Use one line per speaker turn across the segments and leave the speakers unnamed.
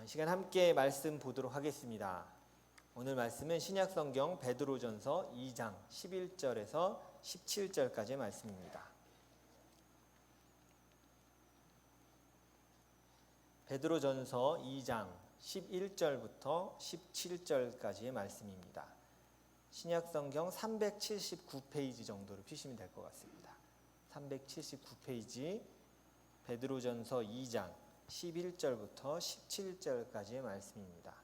이 시간 함께 말씀 보도록 하겠습니다. 오늘 말씀은 신약성경 베드로전서 2장 11절에서 17절까지의 말씀입니다. 베드로전서 2장 11절부터 17절까지의 말씀입니다. 신약성경 379페이지 정도로 펴시면 될 것 같습니다. 379페이지 베드로전서 2장 11절부터 17절까지의 말씀입니다.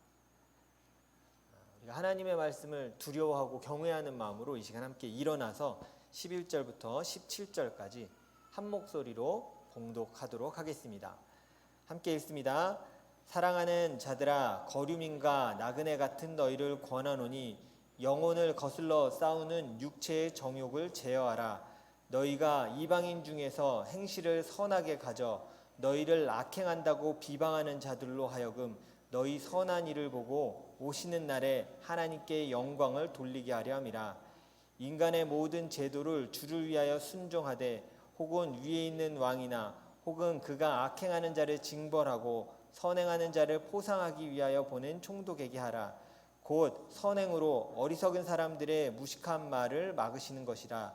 우리가 하나님의 말씀을 두려워하고 경외하는 마음으로 이 시간 함께 일어나서 11절부터 17절까지 한 목소리로 봉독하도록 하겠습니다. 함께 읽습니다. 사랑하는 자들아, 거류민과 나그네 같은 너희를 권하노니 영혼을 거슬러 싸우는 육체의 정욕을 제어하라. 너희가 이방인 중에서 행실을 선하게 가져 너희를 악행한다고 비방하는 자들로 하여금 너희 선한 일을 보고 오시는 날에 하나님께 영광을 돌리게 하려 함이라. 인간의 모든 제도를 주를 위하여 순종하되 혹은 위에 있는 왕이나 혹은 그가 악행하는 자를 징벌하고 선행하는 자를 포상하기 위하여 보낸 총독에게 하라. 곧 선행으로 어리석은 사람들의 무식한 말을 막으시는 것이라.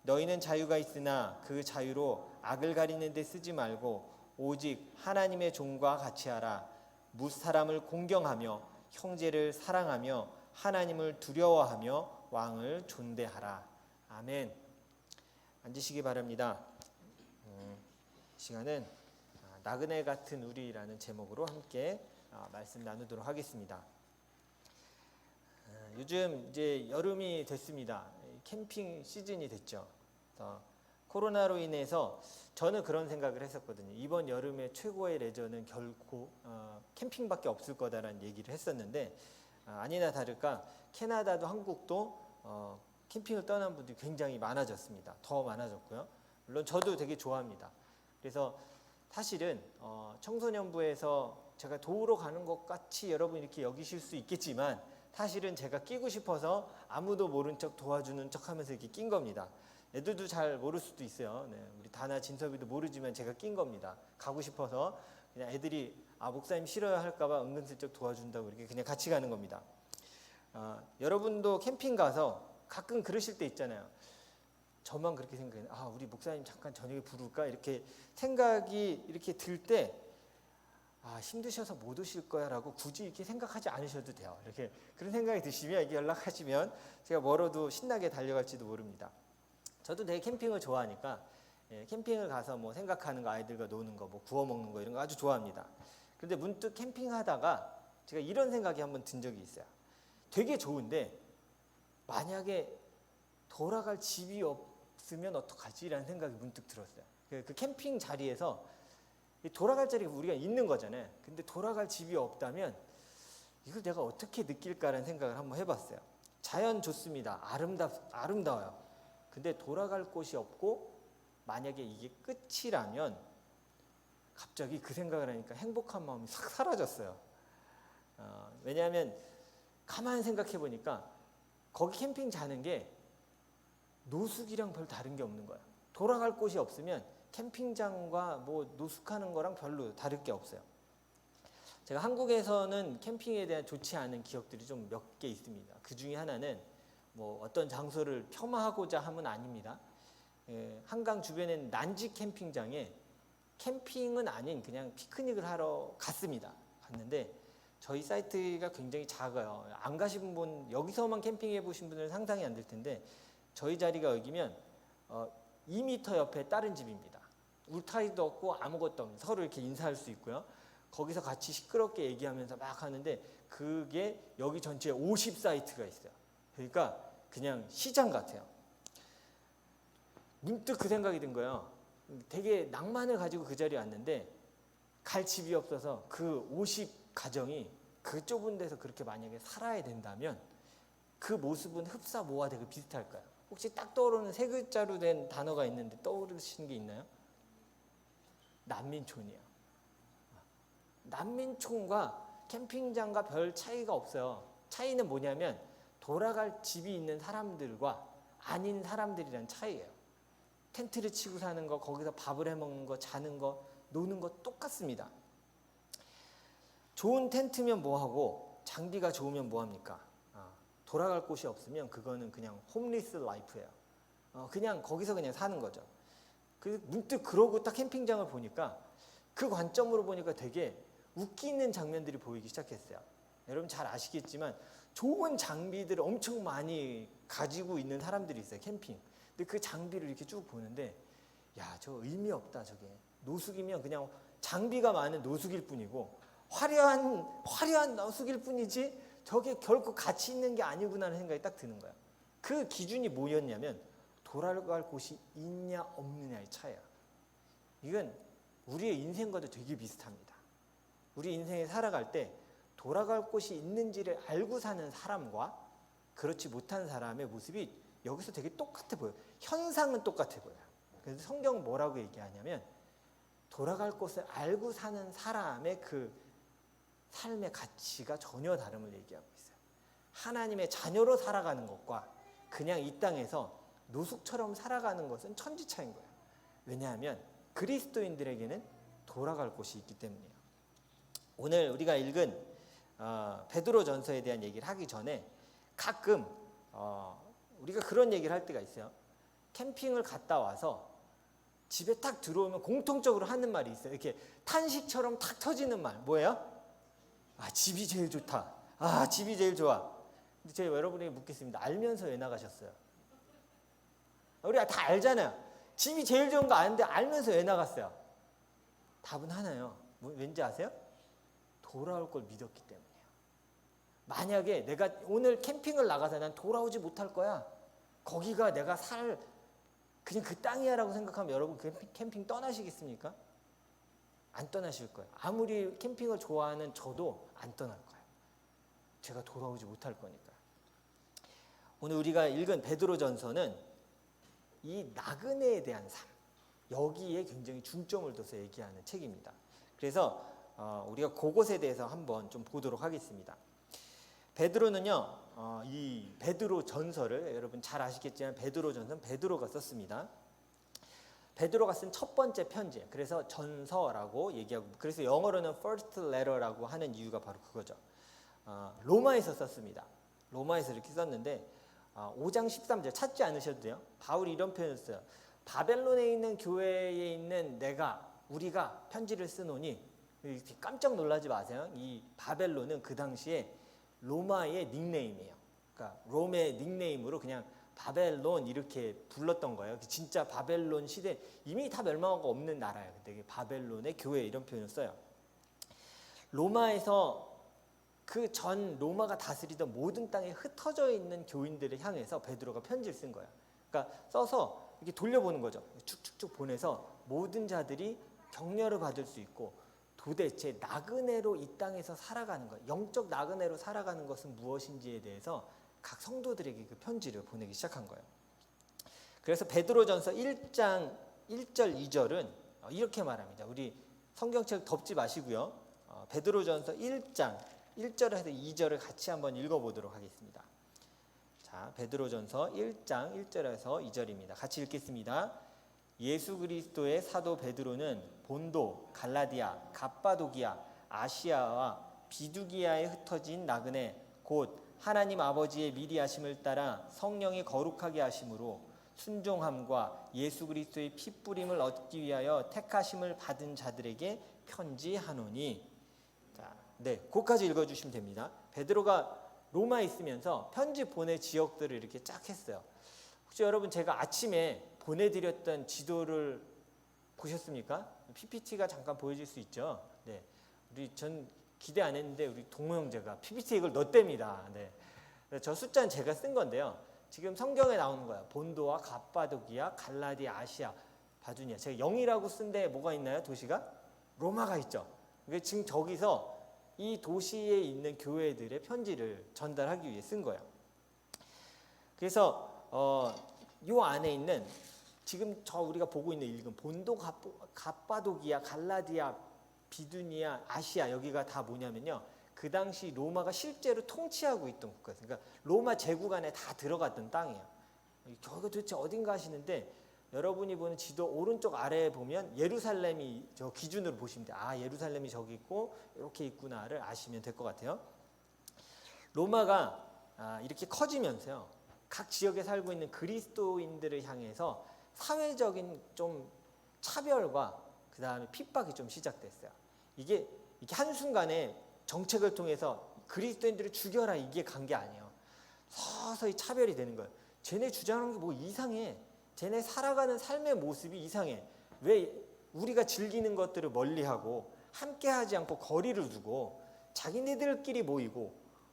너희는 자유가 있으나 그 자유로 악을 가리는 데 쓰지 말고 오직 하나님의 종과 같이 하라. 무사람을 공경하며 형제를 사랑하며 하나님을 두려워하며 왕을 존대하라. 아멘. 앉으시기 바랍니다. 시간은 나그네 같은 우리라는 제목으로 함께 말씀 나누도록 하겠습니다. 요즘 이제 여름이 됐습니다. 캠핑 시즌이 됐죠. 코로나로 인해서 저는 그런 생각을 했었거든요. 이번 여름의 최고의 레저는 결코 캠핑밖에 없을 거다라는 얘기를 했었는데 아니나 다를까 캐나다도 한국도 캠핑을 떠난 분들이 굉장히 많아졌습니다. 더 많아졌고요. 물론 저도 되게 좋아합니다. 그래서 사실은 청소년부에서 제가 도우러 가는 것 같이 여러분 이렇게 여기실 수 있겠지만 사실은 제가 끼고 싶어서 아무도 모른 척 도와주는 척 하면서 이렇게 낀 겁니다. 애들도 잘 모를 수도 있어요. 네, 우리 다나 진섭이도 모르지만 제가 낀 겁니다. 가고 싶어서 그냥 애들이 목사님 싫어야 할까봐 은근슬쩍 도와준다고 이렇게 그냥 같이 가는 겁니다. 여러분도 캠핑 가서 가끔 그러실 때 있잖아요. 저만 그렇게 생각해요. 우리 목사님 잠깐 저녁에 부를까? 이렇게 생각이 이렇게 들 때 힘드셔서 못 오실 거야 라고 굳이 이렇게 생각하지 않으셔도 돼요. 이렇게 그런 생각이 드시면 이렇게 연락하시면 제가 멀어도 신나게 달려갈지도 모릅니다. 저도 되게 캠핑을 좋아하니까 캠핑을 가서 뭐 생각하는 거, 아이들과 노는 거, 뭐 구워 먹는 거 이런 거 아주 좋아합니다. 그런데 문득 캠핑하다가 제가 이런 생각이 한번 든 적이 있어요. 되게 좋은데 만약에 돌아갈 집이 없으면 어떡하지? 라는 생각이 문득 들었어요. 그 캠핑 자리에서 돌아갈 자리가 우리가 있는 거잖아요. 근데 돌아갈 집이 없다면 이걸 내가 어떻게 느낄까라는 생각을 한번 해봤어요. 자연 좋습니다. 아름다워요. 근데 돌아갈 곳이 없고 만약에 이게 끝이라면 갑자기 그 생각을 하니까 행복한 마음이 싹 사라졌어요. 왜냐하면 가만히 생각해 보니까 거기 캠핑 자는 게 노숙이랑 별 다른 게 없는 거예요. 돌아갈 곳이 없으면 캠핑장과 뭐 노숙하는 거랑 별로 다를 게 없어요. 제가 한국에서는 캠핑에 대한 좋지 않은 기억들이 좀 몇 개 있습니다. 그 중에 하나는 뭐 어떤 장소를 폄하하고자 함은 아닙니다. 한강 주변에 난지 캠핑장에 캠핑은 아닌 그냥 피크닉을 하러 갔는데 저희 사이트가 굉장히 작아요. 안 가신 분, 여기서만 캠핑해 보신 분들은 상상이 안 될 텐데 저희 자리가 여기면 2m 옆에 다른 집입니다. 울타리도 없고 아무것도 없는, 서로 이렇게 인사할 수 있고요. 거기서 같이 시끄럽게 얘기하면서 막 하는데 그게 여기 전체에 50 사이트가 있어요. 그러니까 그냥 시장 같아요. 문득 그 생각이 든 거예요. 되게 낭만을 가지고 그 자리에 왔는데 갈 집이 없어서 그 50 가정이 그 좁은 데서 그렇게 만약에 살아야 된다면 그 모습은 흡사 뭐와 되게 비슷할까요? 혹시 딱 떠오르는 세 글자로 된 단어가 있는데 떠오르시는 게 있나요? 난민촌이에요. 난민촌과 캠핑장과 별 차이가 없어요. 차이는 뭐냐면 돌아갈 집이 있는 사람들과 아닌 사람들이란 차이예요. 텐트를 치고 사는 거, 거기서 밥을 해 먹는 거, 자는 거, 노는 거 똑같습니다. 좋은 텐트면 뭐하고 장비가 좋으면 뭐합니까? 돌아갈 곳이 없으면 그거는 그냥 홈리스 라이프예요. 그냥 거기서 그냥 사는 거죠. 문득 그러고 딱 캠핑장을 보니까 그 관점으로 보니까 되게 웃기는 장면들이 보이기 시작했어요. 여러분 잘 아시겠지만 좋은 장비들을 엄청 많이 가지고 있는 사람들이 있어요. 캠핑. 근데 그 장비를 이렇게 쭉 보는데 야, 저 의미 없다. 저게 노숙이면 그냥 장비가 많은 노숙일 뿐이고 화려한 노숙일 뿐이지 저게 결코 가치 있는 게 아니구나라는 생각이 딱 드는 거예요. 그 기준이 뭐였냐면 돌아갈 곳이 있냐 없느냐의 차이야. 이건 우리의 인생과도 되게 비슷합니다. 우리 인생에 살아갈 때 돌아갈 곳이 있는지를 알고 사는 사람과 그렇지 못한 사람의 모습이 여기서 되게 똑같아 보여요. 현상은 똑같아 보여요. 그래서 성경은 뭐라고 얘기하냐면 돌아갈 곳을 알고 사는 사람의 그 삶의 가치가 전혀 다름을 얘기하고 있어요. 하나님의 자녀로 살아가는 것과 그냥 이 땅에서 노숙처럼 살아가는 것은 천지차이인 거예요. 왜냐하면 그리스도인들에게는 돌아갈 곳이 있기 때문이에요. 오늘 우리가 읽은 베드로전서에 대한 얘기를 하기 전에 가끔 우리가 그런 얘기를 할 때가 있어요. 캠핑을 갔다 와서 집에 딱 들어오면 공통적으로 하는 말이 있어요. 이렇게 탄식처럼 탁 터지는 말. 뭐예요? 집이 제일 좋다. 집이 제일 좋아. 근데 제가 여러분에게 묻겠습니다. 알면서 왜 나가셨어요? 우리가 다 알잖아요. 집이 제일 좋은 거 아는데 알면서 왜 나갔어요? 답은 하나요. 왠지 아세요? 돌아올 걸 믿었기 때문이에요. 만약에 내가 오늘 캠핑을 나가서 난 돌아오지 못할 거야. 거기가 내가 그냥 그 땅이야 라고 생각하면 여러분 캠핑 떠나시겠습니까? 안 떠나실 거예요. 아무리 캠핑을 좋아하는 저도 안 떠날 거예요. 제가 돌아오지 못할 거니까. 오늘 우리가 읽은 베드로전서는 이 나그네에 대한 삶, 여기에 굉장히 중점을 둬서 얘기하는 책입니다. 그래서 우리가 그것에 대해서 한번 좀 보도록 하겠습니다. 베드로는요, 이 베드로전서를 여러분 잘 아시겠지만 베드로전서는 베드로가 썼습니다. 베드로가 쓴 첫 번째 편지, 그래서 전서라고 얘기하고, 그래서 영어로는 first letter라고 하는 이유가 바로 그거죠. 로마에서 썼습니다. 로마에서 이렇게 썼는데 5장 13절 찾지 않으셔도 돼요. 바울이 이런 표현을 써요. 바벨론에 있는 교회에 있는 우리가 편지를 쓰노니, 깜짝 놀라지 마세요. 이 바벨론은 그 당시에 로마의 닉네임이에요. 그러니까 롬의 닉네임으로 그냥 바벨론 이렇게 불렀던 거예요. 진짜 바벨론 시대 이미 다 멸망하고 없는 나라예요. 근데 바벨론의 교회 이런 표현을 써요. 로마에서 그 전 로마가 다스리던 모든 땅에 흩어져 있는 교인들을 향해서 베드로가 편지를 쓴 거예요. 그러니까 써서 이렇게 돌려보는 거죠. 쭉쭉쭉 보내서 모든 자들이 격려를 받을 수 있고 도대체 나그네로 이 땅에서 살아가는 것, 영적 나그네로 살아가는 것은 무엇인지에 대해서 각 성도들에게 그 편지를 보내기 시작한 거예요. 그래서 베드로전서 1장 1절 2절은 이렇게 말합니다. 우리 성경책 덮지 마시고요. 베드로전서 1장 1절에서 2절을 같이 한번 읽어보도록 하겠습니다. 자, 베드로전서 1장 1절에서 2절입니다. 같이 읽겠습니다. 예수 그리스도의 사도 베드로는 본도, 갈라디아, 갑바도기아, 아시아와 비두기아에 흩어진 나그네 곧 하나님 아버지의 미리 하심을 따라 성령이 거룩하게 하심으로 순종함과 예수 그리스도의 피 뿌림을 얻기 위하여 택하심을 받은 자들에게 편지하노니. 자, 네, 거기까지 읽어주시면 됩니다. 베드로가 로마에 있으면서 편지 보낼 지역들을 이렇게 쫙 했어요. 혹시 여러분 제가 아침에 보내드렸던 지도를 보셨습니까? PPT가 잠깐 보여질 수 있죠. 네, 전 기대 안 했는데 우리 동호 형제가 PPT에 이걸 넣었답니다. 네, 저 숫자는 제가 쓴 건데요. 지금 성경에 나오는 거예요. 본도와 갑바도기아, 갈라디아, 아시아, 바두니아. 제가 0이라고 쓴데 뭐가 있나요? 도시가? 로마가 있죠. 그러니까 지금 저기서 이 도시에 있는 교회들의 편지를 전달하기 위해 쓴 거예요. 그래서 요 안에 있는 지금 우리가 보고 있는 읽은 본도, 갑바도기아, 갈라디아, 비두니아, 아시아 여기가 다 뭐냐면요. 그 당시 로마가 실제로 통치하고 있던 국가였어요. 그러니까 로마 제국 안에 다 들어갔던 땅이에요. 저희가 도대체 어딘가 하시는데 여러분이 보는 지도 오른쪽 아래에 보면 예루살렘이 저 기준으로 보시면 돼요. 아, 예루살렘이 저기 있고 이렇게 있구나를 아시면 될 것 같아요. 로마가 이렇게 커지면서요, 각 지역에 살고 있는 그리스도인들을 향해서 사회적인 좀 차별과 그 다음에 핍박이 좀 시작됐어요. 이게 한순간에 정책을 통해서 그리스도인들을 죽여라 이게 간 게 아니에요. 서서히 차별이 되는 거예요. 쟤네 주장하는 게 뭐 이상해. 쟤네 살아가는 삶의 모습이 이상해. 왜 우리가 즐기는 것들을 멀리하고 함께하지 않고 거리를 두고 자기네들끼리 모이고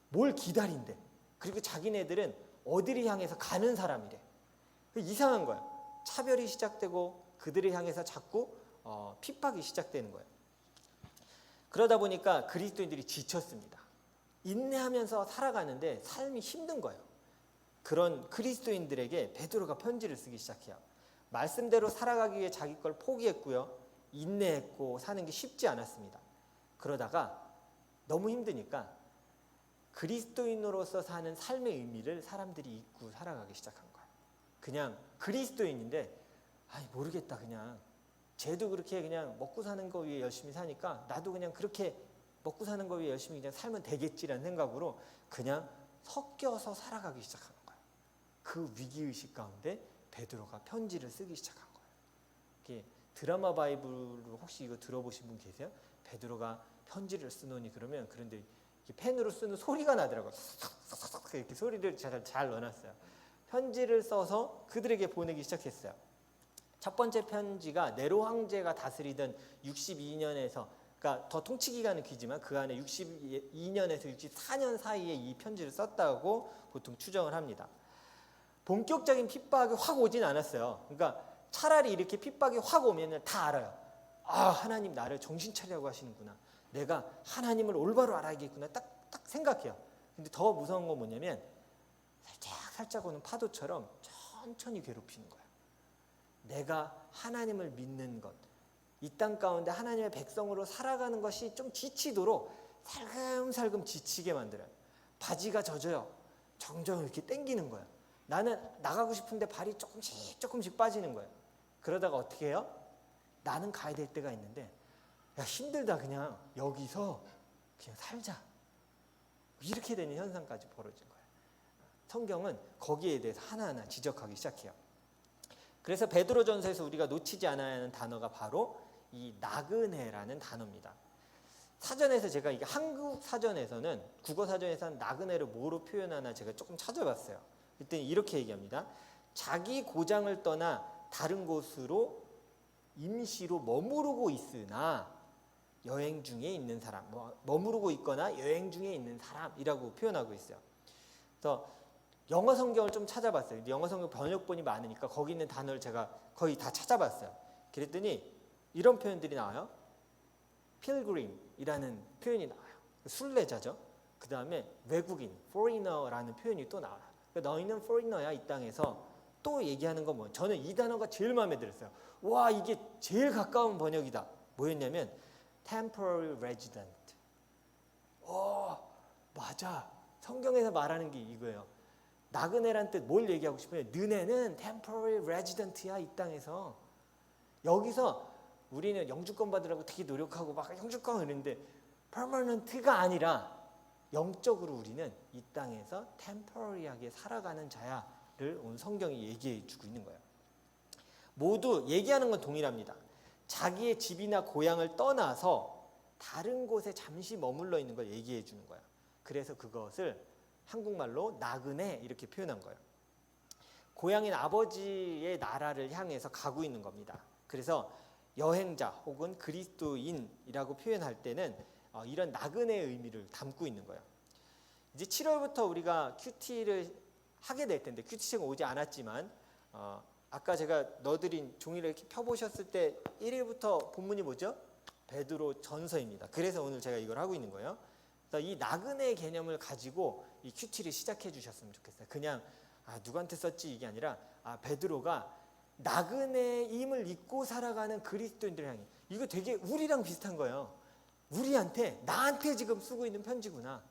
뭘 기다린대. 그리고 자기네들은 어디를 향해서 가는 사람이래. 이상한 거야. 차별이 시작되고 그들을 향해서 자꾸 핍박이 시작되는 거예요. 그러다 보니까 그리스도인들이 지쳤습니다. 인내하면서 살아가는데 삶이 힘든 거예요. 그런 그리스도인들에게 베드로가 편지를 쓰기 시작해요. 말씀대로 살아가기 위해 자기 걸 포기했고요. 인내했고 사는 게 쉽지 않았습니다. 그러다가 너무 힘드니까 그리스도인으로서 사는 삶의 의미를 사람들이 잊고 살아가기 시작한 거예요. 그냥 그리스도인인데 모르겠다, 그냥 쟤도 그렇게 그냥 먹고 사는 거 위해 열심히 사니까 나도 그냥 그렇게 먹고 사는 거 위해 열심히 그냥 살면 되겠지라는 생각으로 그냥 섞여서 살아가기 시작하는 거예요. 그 위기의식 가운데 베드로가 편지를 쓰기 시작한 거예요. 이게 드라마 바이블로 혹시 이거 들어보신 분 계세요? 베드로가 편지를 쓰노니 그러면 그런데 펜으로 쓰는 소리가 나더라고요. 이렇게 소리를 잘 넣어놨어요. 편지를 써서 그들에게 보내기 시작했어요. 첫 번째 편지가 네로 황제가 다스리던 62년에서, 그러니까 더 통치 기간은 기지만 그 안에 62년에서 64년 사이에 이 편지를 썼다고 보통 추정을 합니다. 본격적인 핍박이 확 오진 않았어요. 그러니까 차라리 이렇게 핍박이 확 오면 다 알아요. 하나님 나를 정신 차리라고 하시는구나. 내가 하나님을 올바로 알아야겠구나. 딱 생각해요. 근데 더 무서운 건 뭐냐면 살짝 오는 파도처럼 천천히 괴롭히는 거예요. 내가 하나님을 믿는 것, 이 땅 가운데 하나님의 백성으로 살아가는 것이 좀 지치도록 살금살금 지치게 만들어요. 바지가 젖어요. 정정 이렇게 당기는 거예요. 나는 나가고 싶은데 발이 조금씩 빠지는 거예요. 그러다가 어떻게 해요? 나는 가야 될 때가 있는데 야, 힘들다, 그냥 여기서 그냥 살자. 이렇게 되는 현상까지 벌어진 거예요. 성경은 거기에 대해서 하나하나 지적하기 시작해요. 그래서 베드로전서에서 우리가 놓치지 않아야 하는 단어가 바로 이 나그네라는 단어입니다. 사전에서 제가 이게 한국 사전에서는, 국어 사전에서는 나그네를 뭐로 표현하나 제가 조금 찾아봤어요. 그때 이렇게 얘기합니다. 자기 고장을 떠나 다른 곳으로 임시로 머무르고 있으나 여행 중에 있는 사람, 머무르고 있거나 여행 중에 있는 사람이라고 표현하고 있어요. 그래서 영어 성경을 좀 찾아봤어요. 영어 성경 번역본이 많으니까 거기 있는 단어를 제가 거의 다 찾아봤어요. 그랬더니 이런 표현들이 나와요. pilgrim이라는 표현이 나와요. 순례자죠. 그 다음에 외국인, foreigner라는 표현이 또 나와요. 너희는 foreigner야 이 땅에서. 또 얘기하는 건 뭐예요? 저는 이 단어가 제일 마음에 들었어요. 와, 이게 제일 가까운 번역이다. 뭐였냐면 temporary resident. 맞아. 성경에서 말하는 게 이거예요. 나그네란 뜻 뭘 얘기하고 싶어요? 너네는 temporary resident야 이 땅에서. 여기서 우리는 영주권 받으라고 되게 노력하고 막 영주권 그러는데 permanent가 아니라 영적으로 우리는 이 땅에서 temporary하게 살아가는 자야를 오늘 성경이 얘기해 주고 있는 거예요. 모두 얘기하는 건 동일합니다. 자기의 집이나 고향을 떠나서 다른 곳에 잠시 머물러 있는 걸 얘기해 주는 거예요. 그래서 그것을 한국말로 나그네 이렇게 표현한 거예요. 고향인 아버지의 나라를 향해서 가고 있는 겁니다. 그래서 여행자 혹은 그리스도인이라고 표현할 때는 이런 나그네의 의미를 담고 있는 거예요. 이제 7월부터 우리가 큐티를 하게 될 텐데 큐티책은 오지 않았지만 아까 제가 넣어드린 종이를 이렇게 펴보셨을 때 1일부터 본문이 뭐죠? 베드로 전서입니다. 그래서 오늘 제가 이걸 하고 있는 거예요. 이 나그네 개념을 가지고 이 큐티를 시작해 주셨으면 좋겠어요. 그냥 누구한테 썼지 이게 아니라 베드로가 나그네임을 잊고 살아가는 그리스도인들 향해, 이거 되게 우리랑 비슷한 거예요. 우리한테, 나한테 지금 쓰고 있는 편지구나.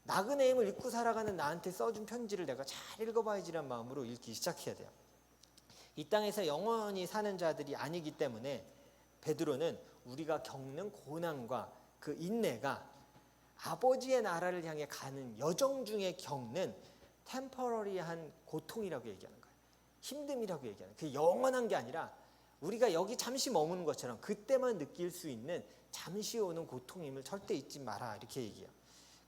나그네임을 잊고 살아가는 나한테 써준 편지를 내가 잘 읽어봐야지란 마음으로 읽기 시작해야 돼요. 이 땅에서 영원히 사는 자들이 아니기 때문에 베드로는 우리가 겪는 고난과 그 인내가 아버지의 나라를 향해 가는 여정 중에 겪는 템퍼러리한 고통이라고 얘기하는 거예요. 힘듦이라고 얘기하는 거예요. 그게 영원한 게 아니라 우리가 여기 잠시 머무는 것처럼 그때만 느낄 수 있는 잠시 오는 고통임을 절대 잊지 마라, 이렇게 얘기해요.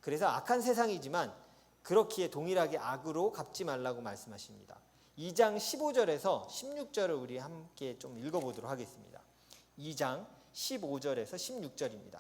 그래서 악한 세상이지만 그렇기에 동일하게 악으로 갚지 말라고 말씀하십니다. 2장 15절에서 16절을 우리 함께 좀 읽어보도록 하겠습니다. 2장 15절에서 16절입니다.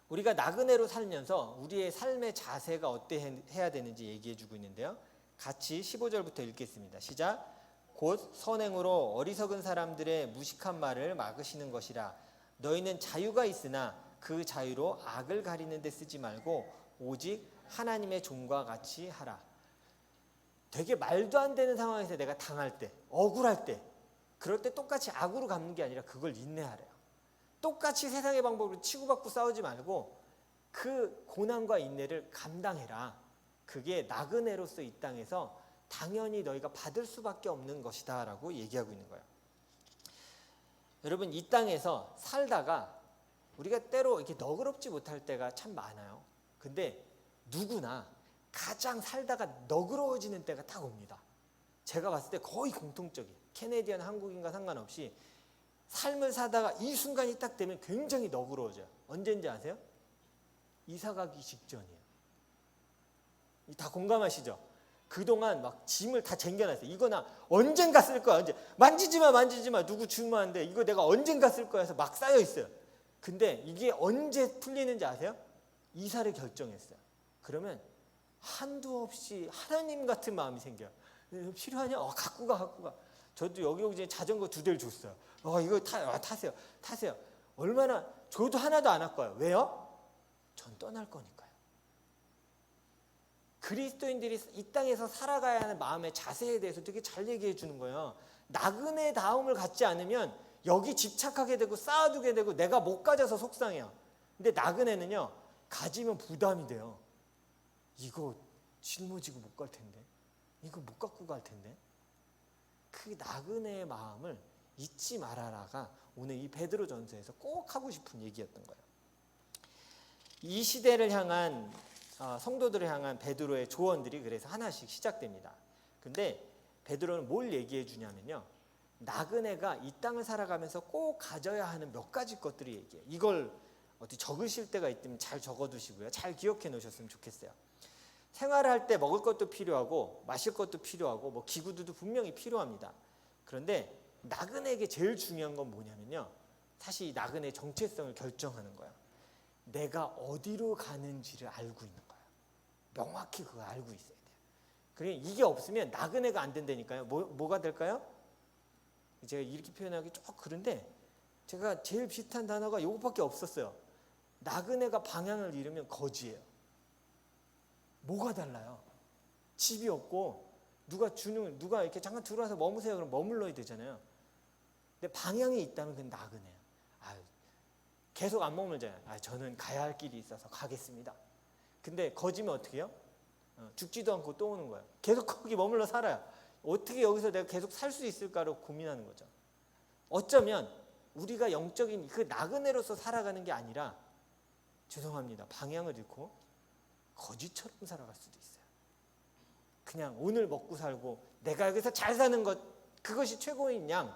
우리가 나그네로 살면서 우리의 삶의 자세가 어때해야 되는지 얘기해주고 있는데요. 같이 15절부터 읽겠습니다. 시작. 곧 선행으로 어리석은 사람들의 무식한 말을 막으시는 것이라. 너희는 자유가 있으나 그 자유로 악을 가리는 데 쓰지 말고 오직 하나님의 종과 같이 하라. 되게 말도 안 되는 상황에서 내가 당할 때, 억울할 때, 그럴 때 똑같이 악으로 갚는 게 아니라 그걸 인내하래요. 똑같이 세상의 방법으로 치고받고 싸우지 말고 그 고난과 인내를 감당해라. 그게 나그네로서 이 땅에서 당연히 너희가 받을 수밖에 없는 것이다 라고 얘기하고 있는 거예요. 여러분, 이 땅에서 살다가 우리가 때로 이렇게 너그럽지 못할 때가 참 많아요. 근데 누구나 가장 살다가 너그러워지는 때가 딱 옵니다. 제가 봤을 때 거의 공통적이에요. 캐네디언 한국인과 상관없이 삶을 사다가 이 순간이 딱 되면 굉장히 너그러워져요. 언제인지 아세요? 이사 가기 직전이에요. 다 공감하시죠? 그동안 막 짐을 다 쟁겨놨어요. 이거 나 언젠가 쓸 거야. 언제 만지지 마. 누구 주문하는데 이거 내가 언젠가 쓸 거야 해서 막 쌓여 있어요. 근데 이게 언제 풀리는지 아세요? 이사를 결정했어요. 그러면 한두 없이 하나님 같은 마음이 생겨요. 필요하냐? 갖고 가. 저도 여기 오기 전에 자전거 2대를 줬어요. 이거 타세요. 얼마나 줘도 하나도 안 할 거예요. 왜요? 전 떠날 거니까요. 그리스도인들이 이 땅에서 살아가야 하는 마음의 자세에 대해서 되게 잘 얘기해 주는 거예요. 나그네다움을 갖지 않으면 여기 집착하게 되고 쌓아두게 되고 내가 못 가져서 속상해요. 근데 나그네는요, 가지면 부담이 돼요. 이거 짊어지고 못 갈 텐데, 이거 못 갖고 갈 텐데. 그 나그네의 마음을 잊지 말아라가 오늘 이 베드로 전서에서 꼭 하고 싶은 얘기였던 거예요. 이 시대를 향한 성도들을 향한 베드로의 조언들이 그래서 하나씩 시작됩니다. 근데 베드로는 뭘 얘기해 주냐면요, 나그네가 이 땅을 살아가면서 꼭 가져야 하는 몇 가지 것들을 얘기해요. 이걸 어디 적으실 때가 있다면 잘 적어두시고요. 잘 기억해 놓으셨으면 좋겠어요. 생활을 할 때 먹을 것도 필요하고 마실 것도 필요하고 뭐 기구들도 분명히 필요합니다. 그런데 나그네에게 제일 중요한 건 뭐냐면요, 사실 이 나그네의 정체성을 결정하는 거예요. 내가 어디로 가는지를 알고 있는 거예요. 명확히 그걸 알고 있어야 돼요. 그래, 이게 없으면 나그네가 안 된다니까요. 뭐가 될까요? 제가 이렇게 표현하기 좀 그런데 제가 제일 비슷한 단어가 이것밖에 없었어요. 나그네가 방향을 잃으면 거지예요. 뭐가 달라요? 집이 없고 누가 이렇게 잠깐 들어와서 머무세요 그러면 머물러야 되잖아요. 근데 방향이 있다면 그건 나그네예요. 계속 안 머물잖아요. 저는 가야 할 길이 있어서 가겠습니다. 근데 거지면 어떻게 해요? 죽지도 않고 또 오는 거예요. 계속 거기 머물러 살아요. 어떻게 여기서 내가 계속 살 수 있을까로 고민하는 거죠. 어쩌면 우리가 영적인 그 나그네로서 살아가는 게 아니라, 죄송합니다, 방향을 잃고 거지처럼 살아갈 수도 있어요. 그냥 오늘 먹고 살고 내가 여기서 잘 사는 것, 그것이 최고인 양,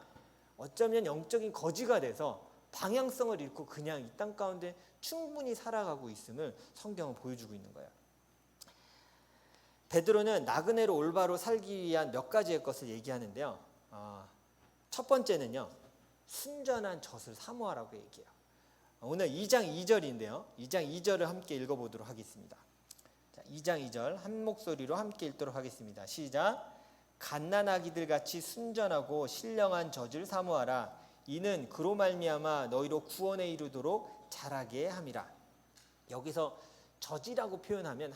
어쩌면 영적인 거지가 돼서 방향성을 잃고 그냥 이 땅 가운데 충분히 살아가고 있음을 성경은 보여주고 있는 거예요. 베드로는 나그네로 올바로 살기 위한 몇 가지의 것을 얘기하는데요. 첫 번째는요, 순전한 젖을 사모하라고 얘기해요. 오늘 2장 2절인데요. 2장 2절을 함께 읽어보도록 하겠습니다. 자, 2장 2절 한 목소리로 함께 읽도록 하겠습니다. 시작. 갓난아기들 같이 순전하고 신령한 젖을 사모하라. 이는 그로 말미암아 너희로 구원에 이르도록 자라게 함이라. 여기서 젖이라고 표현하면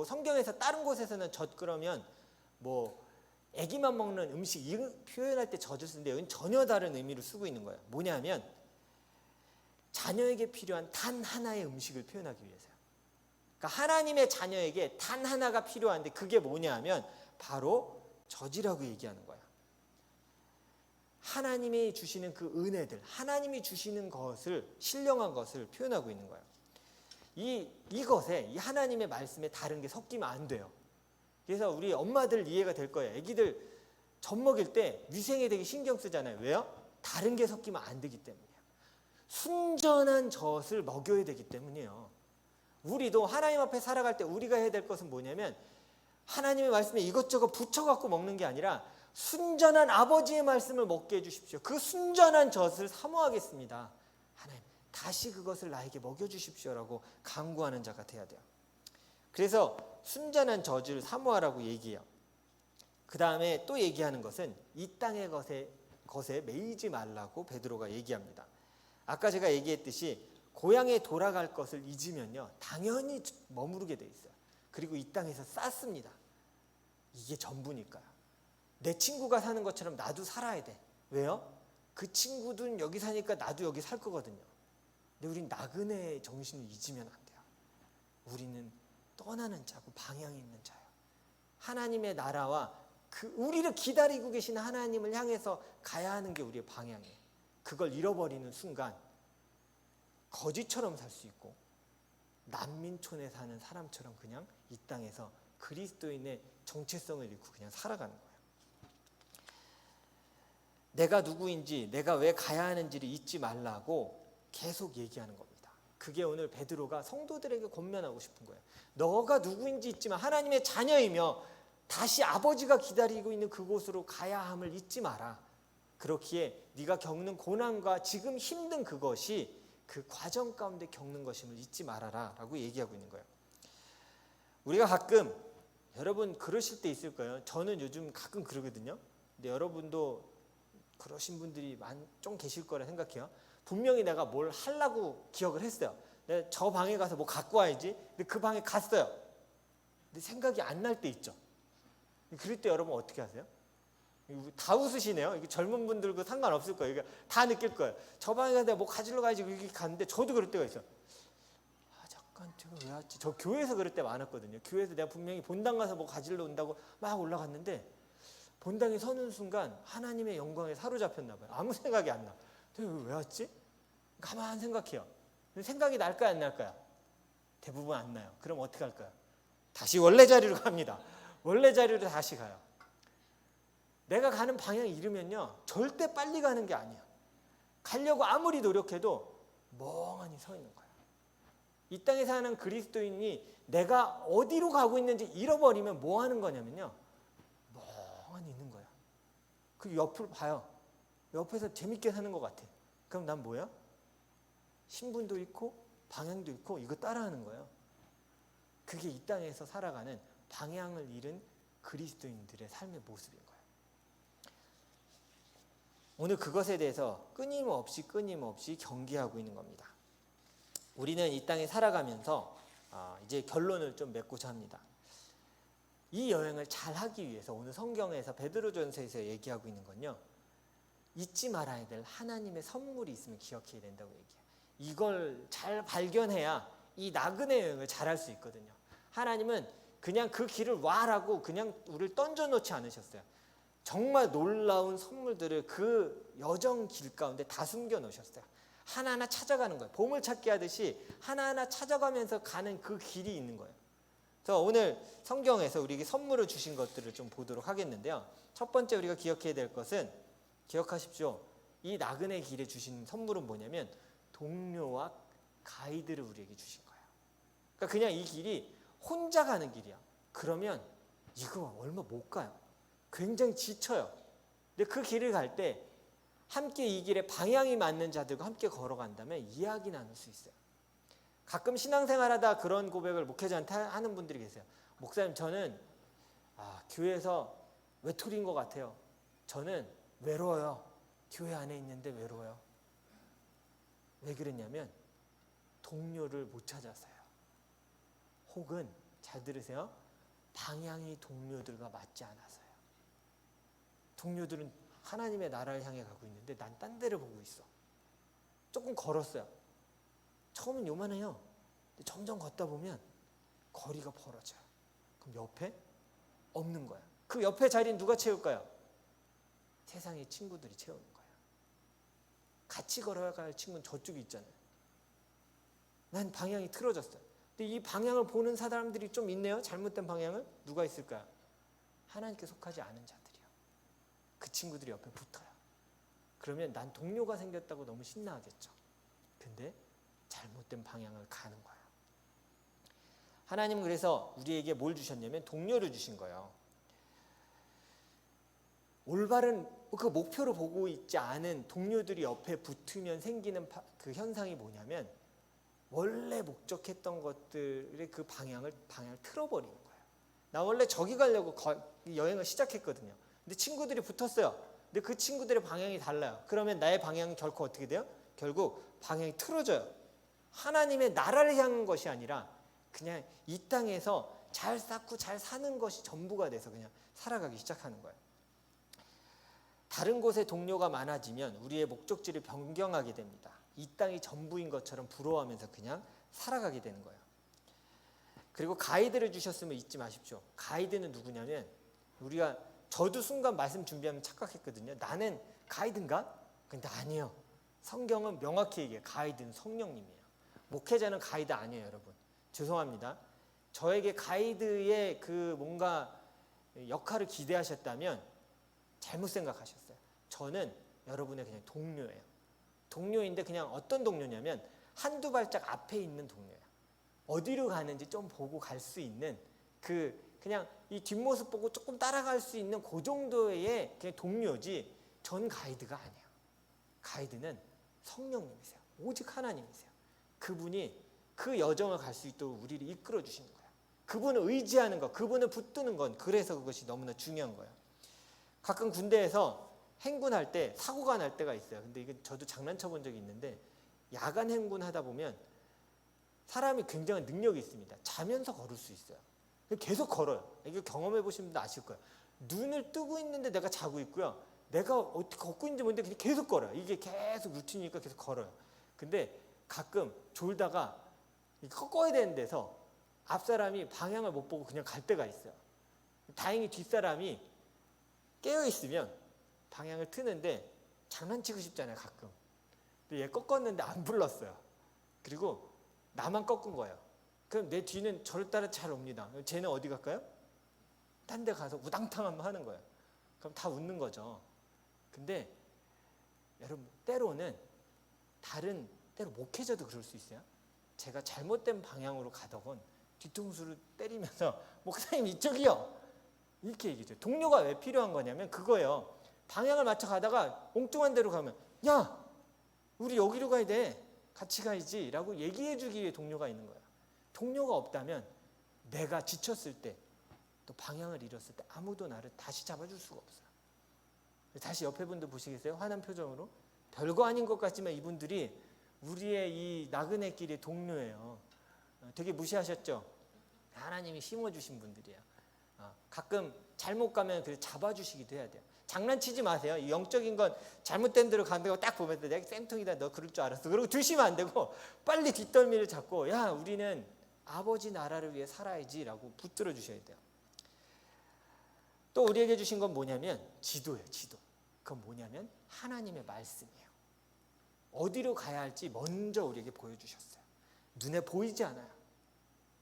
성경에서 다른 곳에서는 젖 그러면 아기만 먹는 음식 이 표현할 때 젖을 쓰는데 여기는 전혀 다른 의미를 쓰고 있는 거예요. 뭐냐면 자녀에게 필요한 단 하나의 음식을 표현하기 위해서요. 그러니까 하나님의 자녀에게 단 하나가 필요한데 그게 뭐냐 하면 바로 젖이라고 얘기하는 거예요. 하나님이 주시는 그 은혜들, 하나님이 주시는 것을, 신령한 것을 표현하고 있는 거예요. 이것에, 이 하나님의 말씀에 다른 게 섞이면 안 돼요. 그래서 우리 엄마들 이해가 될 거예요. 애기들 젖 먹일 때 위생에 되게 신경 쓰잖아요. 왜요? 다른 게 섞이면 안 되기 때문이에요. 순전한 젖을 먹여야 되기 때문이에요. 우리도 하나님 앞에 살아갈 때 우리가 해야 될 것은 뭐냐면 하나님의 말씀에 이것저것 붙여갖고 먹는 게 아니라 순전한 아버지의 말씀을 먹게 해주십시오. 그 순전한 젖을 사모하겠습니다. 하나님, 다시 그것을 나에게 먹여주십시오라고 간구하는 자가 돼야 돼요. 그래서 순전한 젖을 사모하라고 얘기해요. 그 다음에 또 얘기하는 것은 이 땅의 것에 매이지 말라고 베드로가 얘기합니다. 아까 제가 얘기했듯이 고향에 돌아갈 것을 잊으면요, 당연히 머무르게 돼 있어요. 그리고 이 땅에서 쌓습니다. 이게 전부니까요. 내 친구가 사는 것처럼 나도 살아야 돼. 왜요? 그 친구든 여기 사니까 나도 여기 살 거거든요. 근데 우린 나그네의 정신을 잊으면 안 돼요. 우리는 떠나는 자고 방향이 있는 자예요. 하나님의 나라와 우리를 기다리고 계신 하나님을 향해서 가야 하는 게 우리의 방향이에요. 그걸 잃어버리는 순간 거지처럼 살 수 있고 난민촌에 사는 사람처럼 그냥 이 땅에서 그리스도인의 정체성을 잃고 그냥 살아가는 거예요. 내가 누구인지, 내가 왜 가야 하는지를 잊지 말라고 계속 얘기하는 겁니다. 그게 오늘 베드로가 성도들에게 권면하고 싶은 거예요. 너가 누구인지 잊지만 하나님의 자녀이며 다시 아버지가 기다리고 있는 그곳으로 가야 함을 잊지 마라. 그렇기에 네가 겪는 고난과 지금 힘든 그것이 그 과정 가운데 겪는 것임을 잊지 말아라 라고 얘기하고 있는 거예요. 우리가 가끔, 여러분 그러실 때 있을 거예요. 저는 요즘 가끔 그러거든요. 근데 여러분도 그러신 분들이 좀 계실 거라 생각해요. 분명히 내가 뭘 하려고 기억을 했어요. 내가 저 방에 가서 뭐 갖고 와야지. 근데 그 방에 갔어요. 근데 생각이 안 날 때 있죠. 그럴 때 여러분 어떻게 하세요? 다 웃으시네요. 이게 젊은 분들과 상관없을 거예요. 이게 다 느낄 거예요. 저 방에 가서 내가 뭐 가지러 가야지 이렇게 갔는데 저도 그럴 때가 있어요. 잠깐 제가 왜 왔지? 저 교회에서 그럴 때 많았거든요. 교회에서 내가 분명히 본당 가서 뭐 가지러 온다고 막 올라갔는데 본당에 서는 순간 하나님의 영광에 사로잡혔나 봐요. 아무 생각이 안 나. 내가 왜 왔지? 가만 생각해요. 생각이 날까요, 안 날까요? 대부분 안 나요. 그럼 어떻게 할까요? 다시 원래 자리로 갑니다. 원래 자리로 다시 가요. 내가 가는 방향 잃으면요, 절대 빨리 가는 게 아니에요. 가려고 아무리 노력해도 멍하니 서 있는 거예요. 이 땅에 사는 그리스도인이 내가 어디로 가고 있는지 잃어버리면 뭐 하는 거냐면요, 멍하니 있는 거야. 그 옆을 봐요. 옆에서 재밌게 사는 것 같아. 그럼 난 뭐야? 신분도 잃고 방향도 잃고 이거 따라하는 거예요. 그게 이 땅에서 살아가는 방향을 잃은 그리스도인들의 삶의 모습인 거예요. 오늘 그것에 대해서 끊임없이 경계하고 있는 겁니다. 우리는 이 땅에 살아가면서 이제 결론을 좀 맺고자 합니다. 이 여행을 잘 하기 위해서 오늘 성경에서 베드로전서에서 얘기하고 있는 건요, 잊지 말아야 될 하나님의 선물이 있으면 기억해야 된다고 얘기해요. 이걸 잘 발견해야 이 나그네 여행을 잘 할 수 있거든요. 하나님은 그냥 그 길을 와라고 그냥 우리를 던져놓지 않으셨어요. 정말 놀라운 선물들을 그 여정 길 가운데 다 숨겨 놓으셨어요. 하나하나 찾아가는 거예요. 보물찾기 하듯이 하나하나 찾아가면서 가는 그 길이 있는 거예요. 그래서 오늘 성경에서 우리에게 선물을 주신 것들을 좀 보도록 하겠는데요. 첫 번째 우리가 기억해야 될 것은, 기억하십시오. 이 나그네 길에 주신 선물은 뭐냐면 동료와 가이드를 우리에게 주신 거예요. 그러니까 그냥 이 길이 혼자 가는 길이야. 그러면 이거 얼마 못 가요. 굉장히 지쳐요. 근데 그 길을 갈 때 함께 이 길에 방향이 맞는 자들과 함께 걸어간다면 이야기 나눌 수 있어요. 가끔 신앙생활하다 그런 고백을 목회자한테 하는 분들이 계세요. 목사님, 저는 교회에서 외톨이인 것 같아요. 저는 외로워요. 교회 안에 있는데 외로워요. 왜 그랬냐면 동료를 못 찾아서요. 혹은 잘 들으세요. 방향이 동료들과 맞지 않아서요. 동료들은 하나님의 나라를 향해 가고 있는데 난 딴 데를 보고 있어. 조금 걸었어요. 처음엔 요만해요. 근데 점점 걷다 보면 거리가 벌어져요. 그럼 옆에 없는 거야. 그 옆에 자리는 누가 채울까요? 세상의 친구들이 채우는 거예요. 같이 걸어갈 친구는 저쪽에 있잖아요. 난 방향이 틀어졌어요. 근데 이 방향을 보는 사람들이 좀 있네요. 잘못된 방향을. 누가 있을까요? 하나님께 속하지 않은 자들이요. 그 친구들이 옆에 붙어요. 그러면 난 동료가 생겼다고 너무 신나하겠죠. 근데 잘못된 방향을 가는 거예요. 하나님은 그래서 우리에게 뭘 주셨냐면 동료를 주신 거예요. 올바른 그 목표를 보고 있지 않은 동료들이 옆에 붙으면 생기는 그 현상이 뭐냐면 원래 목적했던 것들의 그 방향을 틀어버리는 거예요. 나 원래 저기 가려고 여행을 시작했거든요. 근데 친구들이 붙었어요. 근데 그 친구들의 방향이 달라요. 그러면 나의 방향은 결코 어떻게 돼요? 결국 방향이 틀어져요. 하나님의 나라를 향한 것이 아니라 그냥 이 땅에서 잘 쌓고 잘 사는 것이 전부가 돼서 그냥 살아가기 시작하는 거예요. 다른 곳에 동료가 많아지면 우리의 목적지를 변경하게 됩니다. 이 땅이 전부인 것처럼 부러워하면서 그냥 살아가게 되는 거예요. 그리고 가이드를 주셨으면 잊지 마십시오. 가이드는 누구냐면 저도 순간 말씀 준비하면 착각했거든요. 나는 가이드인가? 근데 아니에요. 성경은 명확히 얘기해요. 가이드는 성령님이에요. 목회자는 가이드 아니에요, 여러분. 죄송합니다. 저에게 가이드의 그 뭔가 역할을 기대하셨다면 잘못 생각하셨어요. 저는 여러분의 그냥 동료예요. 동료인데 그냥 어떤 동료냐면 한두 발짝 앞에 있는 동료예요. 어디로 가는지 좀 보고 갈 수 있는 그냥 이 뒷모습 보고 조금 따라갈 수 있는 그 정도의 그냥 동료지 전 가이드가 아니에요. 가이드는 성령님이세요. 오직 하나님이세요. 그분이 그 여정을 갈 수 있도록 우리를 이끌어 주시는 거예요. 그분을 의지하는 것, 그분을 붙드는 건 그래서 그것이 너무나 중요한 거예요. 가끔 군대에서 행군할 때 사고가 날 때가 있어요. 근데 이게 저도 장난쳐 본 적이 있는데 야간 행군하다 보면 사람이 굉장한 능력이 있습니다. 자면서 걸을 수 있어요. 계속 걸어요. 이거 경험해 보신 분도 아실 거예요. 눈을 뜨고 있는데 내가 자고 있고요. 내가 어떻게 걷고 있는지 모르는데 그냥 계속 걸어요. 이게 계속 루틴이니까 계속 걸어요. 근데 가끔 졸다가 꺾어야 되는 데서 앞사람이 방향을 못 보고 그냥 갈 때가 있어요. 다행히 뒷사람이 깨어있으면 방향을 트는데 장난치고 싶잖아요, 가끔. 근데 얘 꺾었는데 안 불렀어요. 그리고 나만 꺾은 거예요. 그럼 내 뒤는 저를 따라 잘 옵니다. 쟤는 어디 갈까요? 딴 데 가서 우당탕 한번 하는 거예요. 그럼 다 웃는 거죠. 근데 여러분, 때로 목회자도 그럴 수 있어요. 제가 잘못된 방향으로 가더건 뒤통수를 때리면서 목사님 이쪽이요. 이렇게 얘기죠. 동료가 왜 필요한 거냐면 그거예요. 방향을 맞춰 가다가 엉뚱한 데로 가면 야, 우리 여기로 가야 돼. 같이 가야지 라고 얘기해 주기 위해 동료가 있는 거예요. 동료가 없다면 내가 지쳤을 때 또 방향을 잃었을 때 아무도 나를 다시 잡아줄 수가 없어요. 다시 옆에 분들 보시겠어요? 화난 표정으로. 별거 아닌 것 같지만 이분들이 우리의 이 나그네 길의 동료예요. 되게 무시하셨죠? 하나님이 심어주신 분들이에요. 가끔 잘못 가면 그래서 잡아주시기도 해야 돼요. 장난치지 마세요. 영적인 건 잘못된 데로 가는 거 딱 보면 내가 쌤통이다 너 그럴 줄 알았어. 그러고 드시면 안 되고 빨리 뒷덜미를 잡고 야 우리는 아버지 나라를 위해 살아야지 라고 붙들어 주셔야 돼요. 또 우리에게 주신 건 뭐냐면 지도예요. 지도. 그건 뭐냐면 하나님의 말씀이에요. 어디로 가야 할지 먼저 우리에게 보여주셨어요. 눈에 보이지 않아요.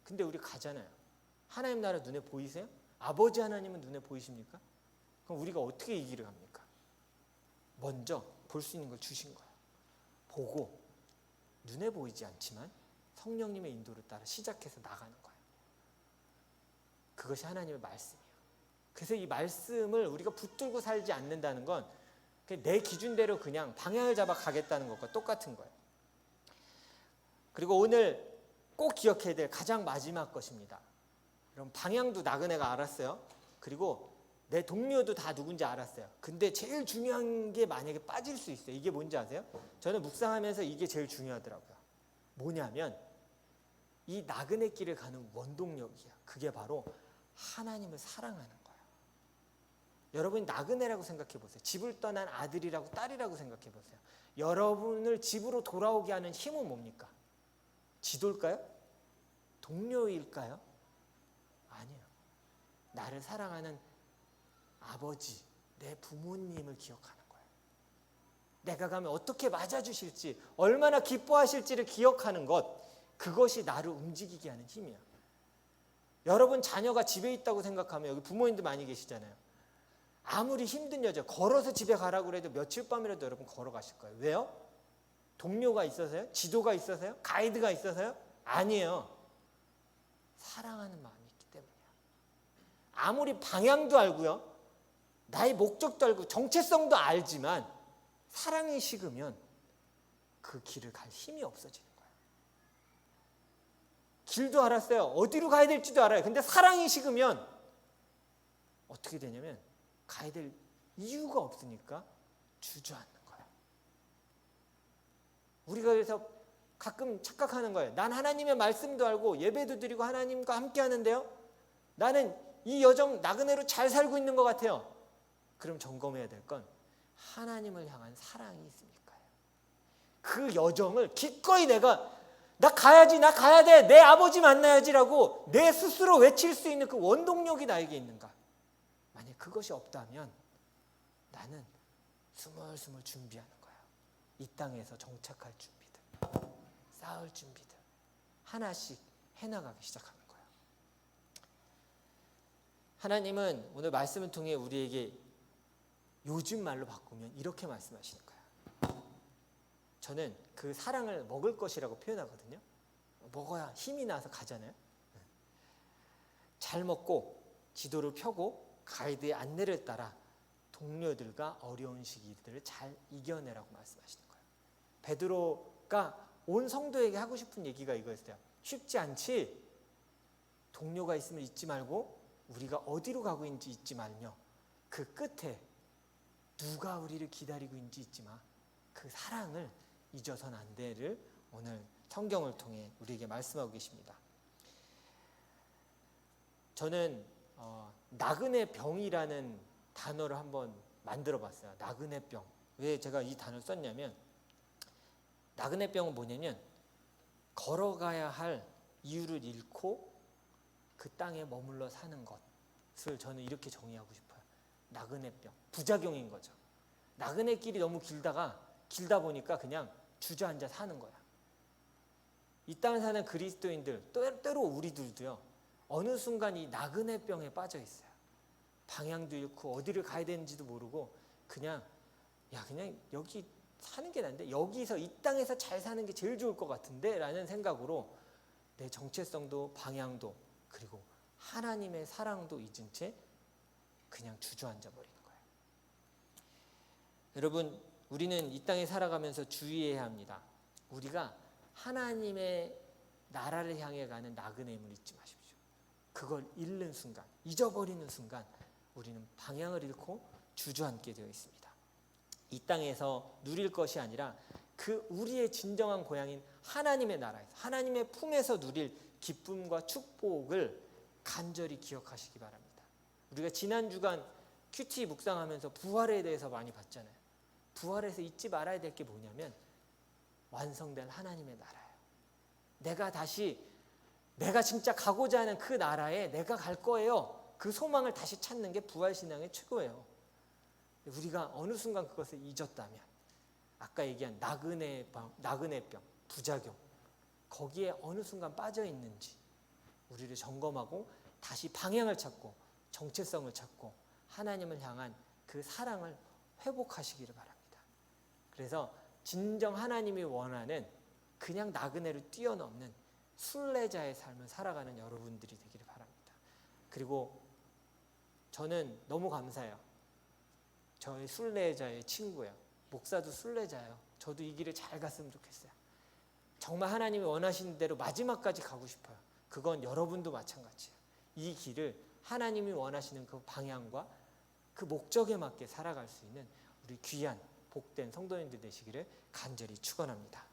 근데 우리 가잖아요. 하나님 나라 눈에 보이세요? 아버지 하나님은 눈에 보이십니까? 그럼 우리가 어떻게 이 길을 갑니까? 먼저 볼 수 있는 걸 주신 거예요. 보고 눈에 보이지 않지만 성령님의 인도를 따라 시작해서 나가는 거예요. 그것이 하나님의 말씀이에요. 그래서 이 말씀을 우리가 붙들고 살지 않는다는 건 내 기준대로 그냥 방향을 잡아 가겠다는 것과 똑같은 거예요. 그리고 오늘 꼭 기억해야 될 가장 마지막 것입니다. 그럼 방향도 나그네가 알았어요. 그리고 내 동료도 다 누군지 알았어요. 근데 제일 중요한 게 만약에 빠질 수 있어요. 이게 뭔지 아세요? 저는 묵상하면서 이게 제일 중요하더라고요. 뭐냐면 이 나그네 길을 가는 원동력이야. 그게 바로 하나님을 사랑하는 거예요. 여러분이 나그네라고 생각해 보세요. 집을 떠난 아들이라고 딸이라고 생각해 보세요. 여러분을 집으로 돌아오게 하는 힘은 뭡니까? 지도일까요? 동료일까요? 아니에요. 나를 사랑하는 아버지, 내 부모님을 기억하는 거예요. 내가 가면 어떻게 맞아주실지, 얼마나 기뻐하실지를 기억하는 것, 그것이 나를 움직이게 하는 힘이야. 여러분 자녀가 집에 있다고 생각하면, 여기 부모님들 많이 계시잖아요. 아무리 힘든 여자 걸어서 집에 가라고 해도 며칠 밤이라도 여러분 걸어가실 거예요. 왜요? 동료가 있어서요? 지도가 있어서요? 가이드가 있어서요? 아니에요. 사랑하는 마음이 있기 때문이야. 아무리 방향도 알고요, 나의 목적도 알고 정체성도 알지만 사랑이 식으면 그 길을 갈 힘이 없어지는 거예요. 길도 알았어요. 어디로 가야 될지도 알아요. 근데 사랑이 식으면 어떻게 되냐면 가야 될 이유가 없으니까 주저앉는 거예요. 우리가 그래서 가끔 착각하는 거예요. 난 하나님의 말씀도 알고 예배도 드리고 하나님과 함께 하는데요, 나는 이 여정 나그네로 잘 살고 있는 것 같아요. 그럼 점검해야 될 건 하나님을 향한 사랑이 있습니까? 그 여정을 기꺼이 나 가야지, 나 가야 돼, 내 아버지 만나야지라고 내 스스로 외칠 수 있는 그 원동력이 나에게 있는가? 만약 그것이 없다면 나는 스물스물 준비하는 거야. 이 땅에서 정착할 준비들, 쌓을 준비들 하나씩 해나가기 시작하는 거예요. 하나님은 오늘 말씀을 통해 우리에게 요즘 말로 바꾸면 이렇게 말씀하시는 거예요. 저는 그 사랑을 먹을 것이라고 표현하거든요. 먹어야 힘이 나서 가잖아요. 잘 먹고 지도를 펴고 가이드의 안내를 따라 동료들과 어려운 시기들을 잘 이겨내라고 말씀하시는 거예요. 베드로가 온 성도에게 하고 싶은 얘기가 이거였어요. 쉽지 않지? 동료가 있으면 잊지 말고 우리가 어디로 가고 있는지 잊지 말며 그 끝에 누가 우리를 기다리고 있는지 잊지 마. 그 사랑을 잊어서는 안 돼를 오늘 성경을 통해 우리에게 말씀하고 계십니다. 저는 나그네 병이라는 단어를 한번 만들어 봤어요. 나그네 병. 왜 제가 이 단어를 썼냐면, 나그네 병은 뭐냐면 걸어가야 할 이유를 잃고 그 땅에 머물러 사는 것을 저는 이렇게 정의하고 싶어요. 나그네 병, 부작용인 거죠. 나그네 길이 너무 길다 보니까 그냥 주저앉아 사는 거야. 이 땅에 사는 그리스도인들, 때로 우리들도요, 어느 순간 이 나그네 병에 빠져 있어요. 방향도 잃고 어디를 가야 되는지도 모르고 그냥 여기 사는 게 난데, 여기서 이 땅에서 잘 사는 게 제일 좋을 것 같은데 라는 생각으로 내 정체성도 방향도 그리고 하나님의 사랑도 잊은 채 그냥 주저앉아 버리는 거예요. 여러분, 우리는 이 땅에 살아가면서 주의해야 합니다. 우리가 하나님의 나라를 향해 가는 나그네임을 잊지 마십시오. 그걸 잃는 순간, 잊어버리는 순간 우리는 방향을 잃고 주저앉게 되어 있습니다. 이 땅에서 누릴 것이 아니라 그 우리의 진정한 고향인 하나님의 나라에서, 하나님의 품에서 누릴 기쁨과 축복을 간절히 기억하시기 바랍니다. 우리가 지난 주간 큐티 묵상하면서 부활에 대해서 많이 봤잖아요. 부활에서 잊지 말아야 될 게 뭐냐면 완성된 하나님의 나라예요. 내가 진짜 가고자 하는 그 나라에 내가 갈 거예요. 그 소망을 다시 찾는 게 부활신앙의 최고예요. 우리가 어느 순간 그것을 잊었다면, 아까 얘기한 나그네병, 부작용, 거기에 어느 순간 빠져 있는지 우리를 점검하고 다시 방향을 찾고 정체성을 찾고 하나님을 향한 그 사랑을 회복하시기를 바랍니다. 그래서 진정 하나님이 원하는 그냥 나그네를 뛰어넘는 순례자의 삶을 살아가는 여러분들이 되기를 바랍니다. 그리고 저는 너무 감사해요. 저희 순례자의 친구예요. 목사도 순례자예요. 저도 이 길을 잘 갔으면 좋겠어요. 정말 하나님이 원하시는 대로 마지막까지 가고 싶어요. 그건 여러분도 마찬가지예요. 이 길을 하나님이 원하시는 그 방향과 그 목적에 맞게 살아갈 수 있는 우리 귀한 복된 성도님들 되시기를 간절히 축원합니다.